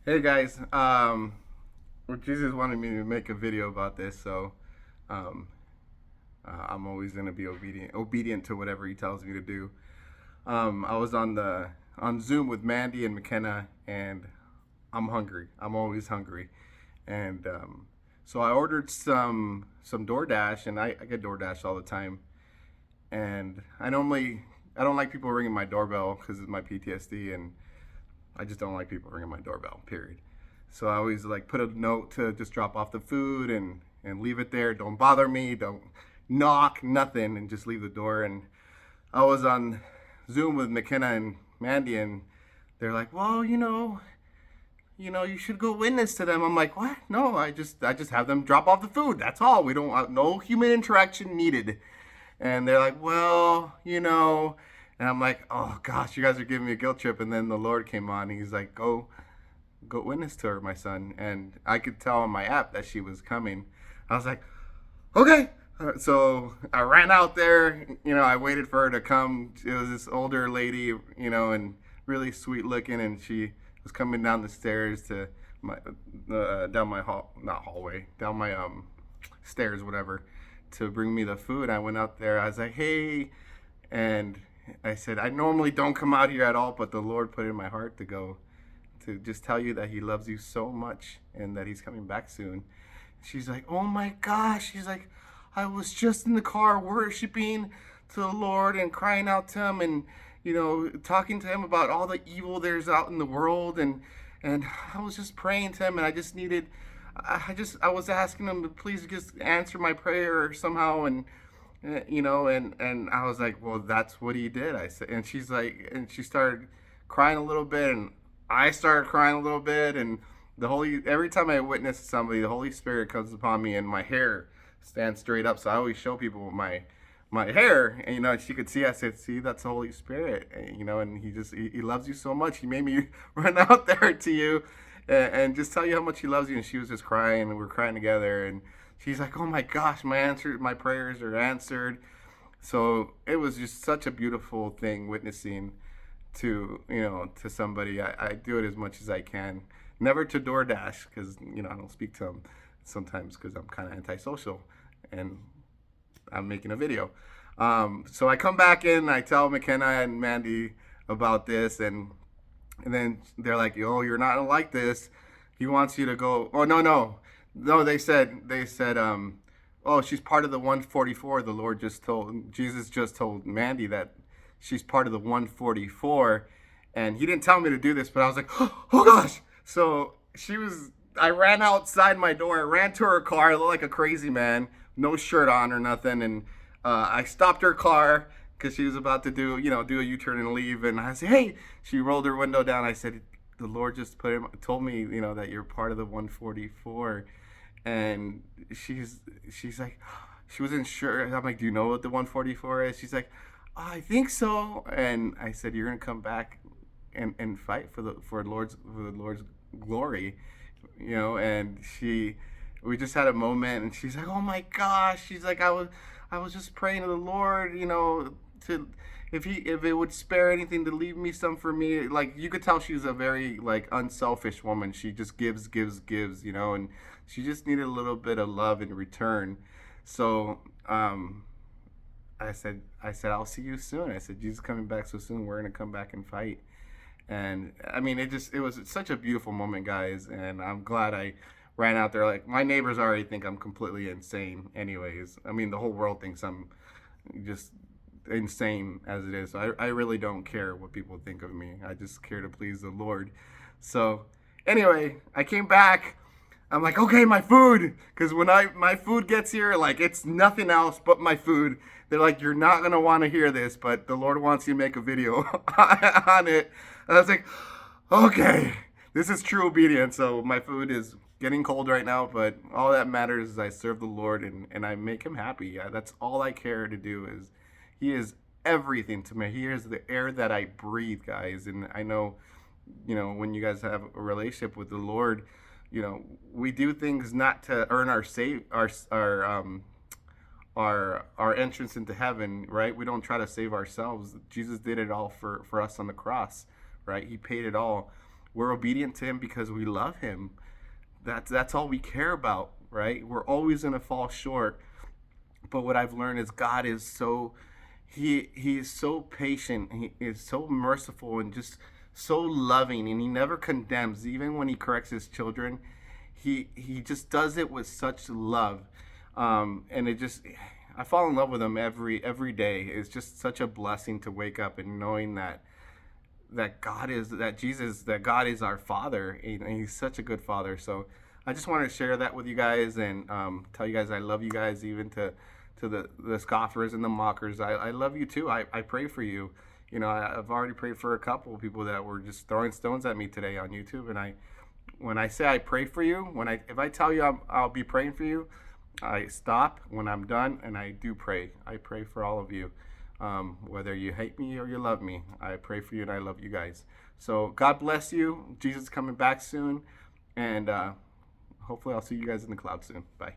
Hey guys, well, Jesus wanted me to make a video about this, so um, I'm always gonna be obedient to whatever he tells me to do. I was on Zoom with Mandy and McKenna, and I'm hungry. I'm always hungry, and so I ordered some DoorDash, and I get DoorDash all the time, and I don't like people ringing my doorbell because of my PTSD, and I just don't like people ringing my doorbell. Period. So I always like put a note to just drop off the food and leave it there. Don't bother me. Don't knock. Nothing, and just leave the door. And I was on Zoom with McKenna and Mandy, and they're like, "Well, you should go witness to them." I'm like, "What? No, I just have them drop off the food. That's all. We don't no human interaction needed." And they're like, "Well, And I'm like, "Oh gosh, you guys are giving me a guilt trip." And then the Lord came on. And he's like, "Go witness to her, my son." And I could tell on my app that she was coming. I was like, "Okay." So I ran out there. I waited for her to come. It was this older lady, and really sweet looking, and she was coming down the stairs to my down my not hallway, down my stairs, whatever, to bring me the food. I went out there. I was like, "Hey," and I said, "I normally don't come out here at all, but the Lord put it in my heart to go to just tell you that He loves you so much and that He's coming back soon." She's like, "Oh my gosh." She's like, "I was just in the car worshiping to the Lord and crying out to Him and, talking to Him about all the evil there's out in the world. And I was just praying to Him, and I just needed, I was asking Him to please just answer my prayer somehow." And I was like, "Well, that's what He did." I said, and she's like, and she started crying a little bit, and I started crying a little bit, and every time I witness somebody, the Holy Spirit comes upon me, and my hair stands straight up. So I always show people my hair, and she could see. I said, "See, that's the Holy Spirit," and he loves you so much. He made me run out there to you, and just tell you how much He loves you. And she was just crying, and we were crying together, and she's like, "Oh my gosh, my prayers are answered." So it was just such a beautiful thing witnessing to somebody. I do it as much as I can. Never to DoorDash because I don't speak to them sometimes because I'm kind of antisocial and I'm making a video. So I come back in, I tell McKenna and Mandy about this, and then they're like, "Oh, you're not gonna like this. He wants you to go." Oh, no, no, no. They said, "Oh, she's part of the 144." Jesus just told Mandy that she's part of the 144, and he didn't tell me to do this, but I was like, "Oh gosh." So I ran outside my door. I ran to her car. I looked like a crazy man, no shirt on or nothing, and I stopped her car because she was about to do a U-turn and leave. And I said, "Hey." She rolled her window down. I said, "The Lord just told me, that you're part of the 144." And she's like, she wasn't sure. I'm like, "Do you know what the 144 is?" She's like, "I think so." And I said, "You're gonna come back and fight for the Lord's glory," And we just had a moment, and she's like, "Oh my gosh." She's like, I was just praying to the Lord, to if it would spare anything to leave me some for me. Like, you could tell she's a very like unselfish woman. She just gives, gives, gives, and she just needed a little bit of love in return. So I said, "I'll see you soon." I said, "Jesus coming back so soon. We're gonna come back and fight." And I mean, it was such a beautiful moment, guys. And I'm glad I ran out there. Like, my neighbors already think I'm completely insane, anyways. I mean, the whole world thinks I'm just insane as it is. So I really don't care what people think of me. I just care to please the Lord. So anyway, I came back. I'm like, "Okay, my food," because when my food gets here, like, it's nothing else but my food. They're like, "You're not gonna want to hear this, but the Lord wants you to make a video on it." And I was like, "Okay, this is true obedience." So my food is getting cold right now, but all that matters is I serve the Lord, and I make Him happy. Yeah, that's all I care to do. He is everything to me. He is the air that I breathe, guys. And I know, when you guys have a relationship with the Lord, we do things not to earn our entrance into heaven, right? We don't try to save ourselves. Jesus did it all for us on the cross, right? He paid it all. We're obedient to him because we love him. That's all we care about, right? We're always going to fall short. But what I've learned is God is so he is so patient. He is so merciful and just so loving, and he never condemns. Even when he corrects his children, he just does it with such love, and it just I fall in love with him every day. It's just such a blessing to wake up and knowing that God is our Father, and He's such a good Father. So I just wanted to share that with you guys and tell you guys I love you guys, even to the scoffers and the mockers. I love you too. I pray for you. You know, I've already prayed for a couple of people that were just throwing stones at me today on YouTube, and when I say I pray for you, if I tell you I'll be praying for you, I stop when I'm done and I do pray. I pray for all of you. Whether you hate me or you love me, I pray for you and I love you guys. So God bless you. Jesus is coming back soon. And hopefully I'll see you guys in the cloud soon. Bye.